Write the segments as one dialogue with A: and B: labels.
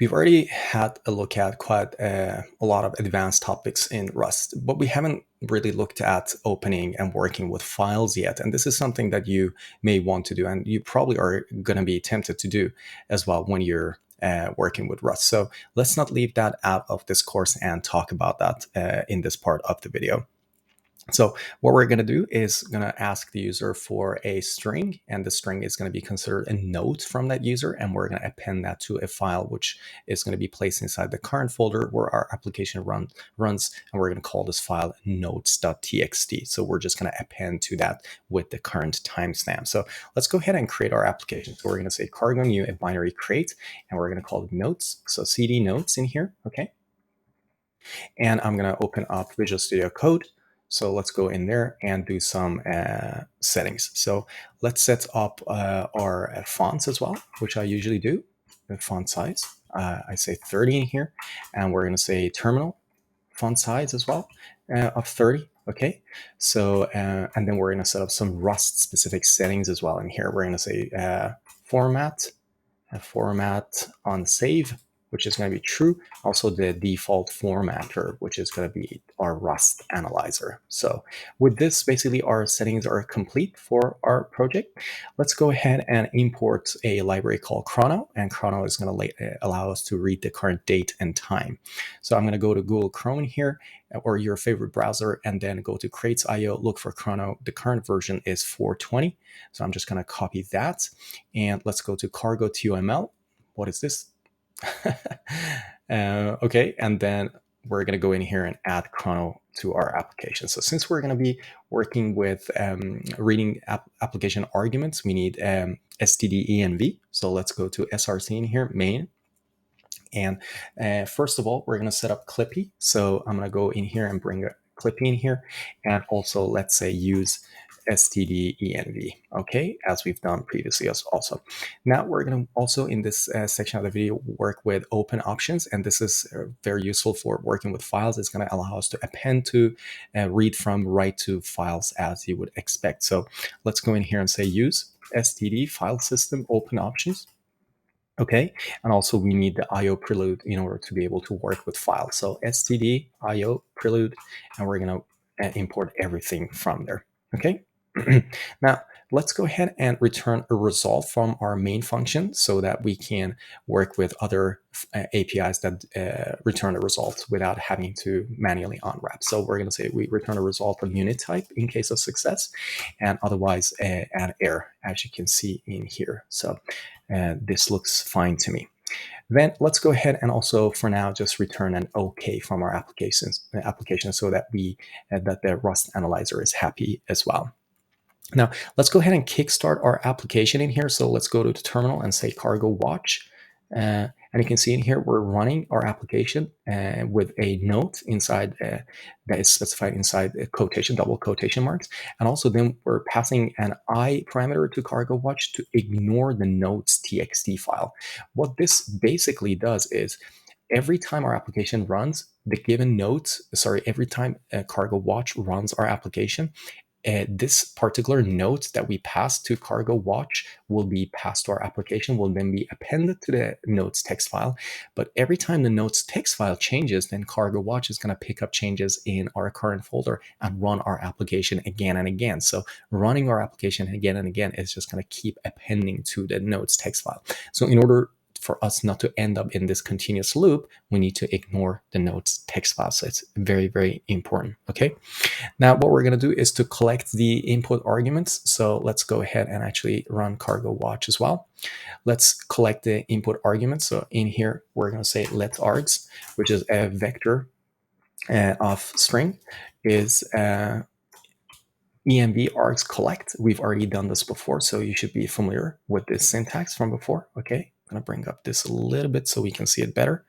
A: We've already had a look at quite a lot of advanced topics in Rust, but we haven't really looked at opening and working with files yet. And this is something that you may want to do, and you probably are going to be tempted to do as well when you're working with Rust. So let's not leave that out of this course and talk about that in this part of the video. So what we're going to do is going to ask the user for a string, and the string is going to be considered a note from that user, and we're going to append that to a file which is going to be placed inside the current folder where our application runs, and we're going to call this file notes.txt. So we're just going to append to that with the current timestamp. So let's go ahead and create our application. So we're going to say cargo new a binary create, and we're going to call it notes. So cd notes in here, okay? And I'm going to open up Visual Studio Code. So let's go in there and do some settings. So let's set up our fonts as well, which I usually do. The font size, I say 30 in here, and we're going to say terminal font size as well of 30. Okay, so and then we're going to set up some Rust specific settings as well in here. We're going to say format on save, which is going to be true. Also the default formatter, which is going to be our Rust analyzer. So with this, basically our settings are complete for our project. Let's go ahead and import a library called chrono, and chrono is going to allow us to read the current date and time. So I'm going to go to Google Chrome here, or your favorite browser, and then go to crates.io, look for chrono. The current version is 420. So I'm just going to copy that, and let's go to cargo.tuml. What is this? Okay, and then we're going to go in here and add chrono to our application. So since we're going to be working with reading application arguments, we need std-env. So let's go to src in here, main. And first of all, we're going to set up Clippy. So I'm going to go in here and bring a Clippy in here. And also, let's say, use std-env, okay, as we've done previously also. Now we're going to also in this section of the video work with OpenOptions, and this is very useful for working with files. It's going to allow us to append to, read from, write to files as you would expect. So let's go in here and say use std file system OpenOptions. Okay, and also we need the IO prelude in order to be able to work with files. So std IO prelude, and we're going to import everything from there. Okay. Now let's go ahead and return a result from our main function so that we can work with other APIs that return a result without having to manually unwrap. So we're going to say we return a result of unit type in case of success, and otherwise an error, as you can see in here. So this looks fine to me. Then let's go ahead and also for now just return an OK from our application so that that the Rust analyzer is happy as well. Now, let's go ahead and kickstart our application in here. So let's go to the terminal and say cargo watch. And you can see in here, we're running our application with a note inside that is specified inside a quotation, double quotation marks. And also then we're passing an I parameter to cargo watch to ignore the notes.txt file. What this basically does is every time our application runs, the given notes, every time cargo watch runs our application, this particular note that we pass to cargo watch will be passed to our application, will then be appended to the notes text file. But every time the notes text file changes, then cargo watch is going to pick up changes in our current folder and run our application again and again. So running our application again and again is just going to keep appending to the notes text file. So in order for us not to end up in this continuous loop, we need to ignore the notes text file. So it's very, very important. Okay. Now what we're going to do is to collect the input arguments. So let's go ahead and actually run cargo watch as well. Let's collect the input arguments. So in here, we're going to say let args, which is a vector of string, is env args collect. We've already done this before, so you should be familiar with this syntax from before. Okay. I'm going to bring up this a little bit so we can see it better.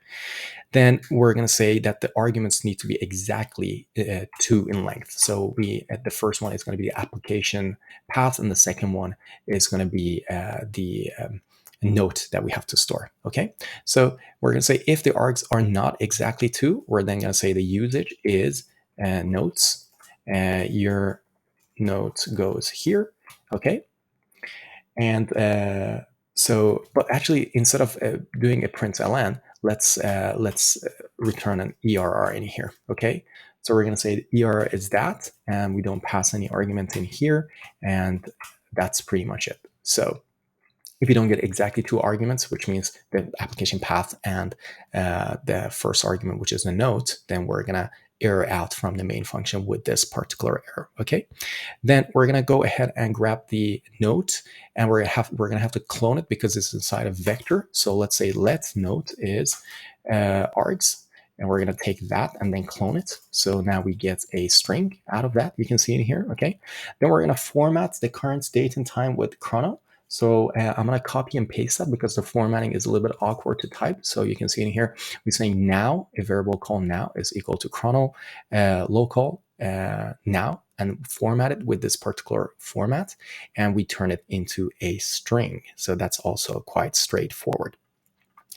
A: Then we're going to say that the arguments need to be exactly 2 in length. So the first one is going to be the application path, and the second one is going to be the note that we have to store. Okay, so we're going to say if the args are not exactly 2, we're then going to say the usage is notes. Your note goes here. Okay, and but actually, instead of doing a println, let's return an ERR in here. Okay, so we're going to say ERR is that, and we don't pass any arguments in here, and that's pretty much it. So if you don't get exactly 2 arguments, which means the application path and the first argument, which is a note, then we're going to error out from the main function with this particular error. Okay, then we're going to go ahead and grab the note, and we're going to have to clone it because it's inside a vector. So let's say let note is args, and we're going to take that and then clone it. So now we get a string out of that. You can see in here. Okay, then we're going to format the current date and time with chrono. So I'm going to copy and paste that because the formatting is a little bit awkward to type. So you can see in here, we're saying now, a variable called now is equal to chrono local now, and format it with this particular format, and we turn it into a string. So that's also quite straightforward.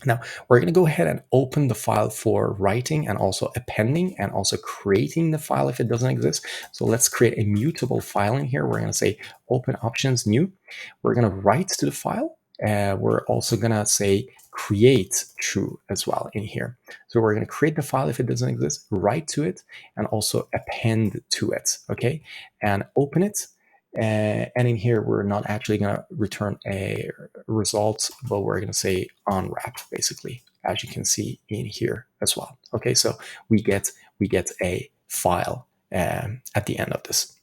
A: Now, we're going to go ahead and open the file for writing and also appending and also creating the file if it doesn't exist. So let's create a mutable file in here. We're going to say OpenOptions new. We're going to write to the file. We're also going to say create true as well in here. So we're going to create the file if it doesn't exist, write to it, and also append to it. Okay, and open it. And in here, we're not actually going to return a result, but we're going to say unwrap, basically, as you can see in here as well. Okay, so we get a file at the end of this.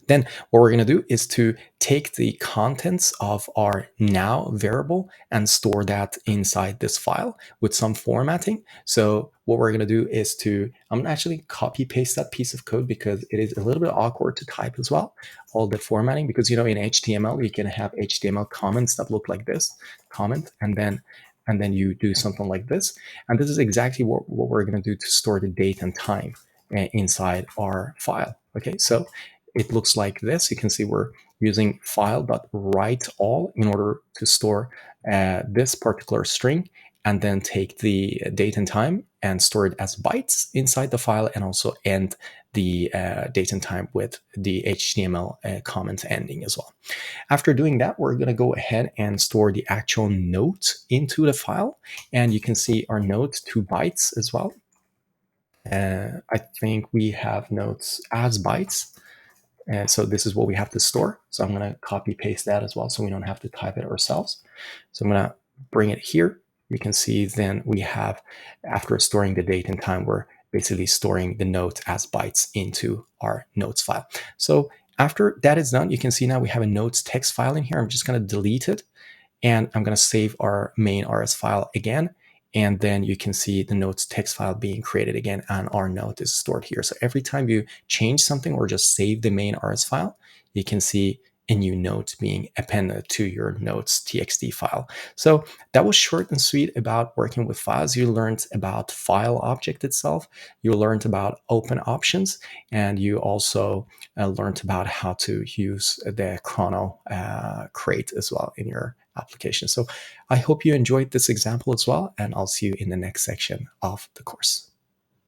A: Then what we're going to do is to take the contents of our now variable and store that inside this file with some formatting. So what we're going to do is I'm going to actually copy paste that piece of code because it is a little bit awkward to type as well, all the formatting, because in HTML, you can have HTML comments that look like this, comment, and then you do something like this. And this is exactly what we're going to do to store the date and time inside our file. Okay, so it looks like this. You can see we're using file.writeAll in order to store this particular string, and then take the date and time and store it as bytes inside the file, and also end the date and time with the HTML comment ending as well. After doing that, we're going to go ahead and store the actual note into the file, and you can see our note 2 bytes as well. I think we have notes as bytes. And so this is what we have to store. So I'm going to copy paste that as well, so we don't have to type it ourselves. So I'm going to bring it here. You can see then we have, after storing the date and time, we're basically storing the note as bytes into our notes file. So after that is done, you can see now we have a notes text file in here. I'm just going to delete it, and I'm going to save our main RS file again. And then you can see the notes text file being created again, and our note is stored here. So every time you change something or just save the main RS file, you can see a new note being appended to your notes txt file. So that was short and sweet about working with files. You learned about file object itself. You learned about OpenOptions, and you also learned about how to use the chrono crate as well in your application. So I hope you enjoyed this example as well, and I'll see you in the next section of the course.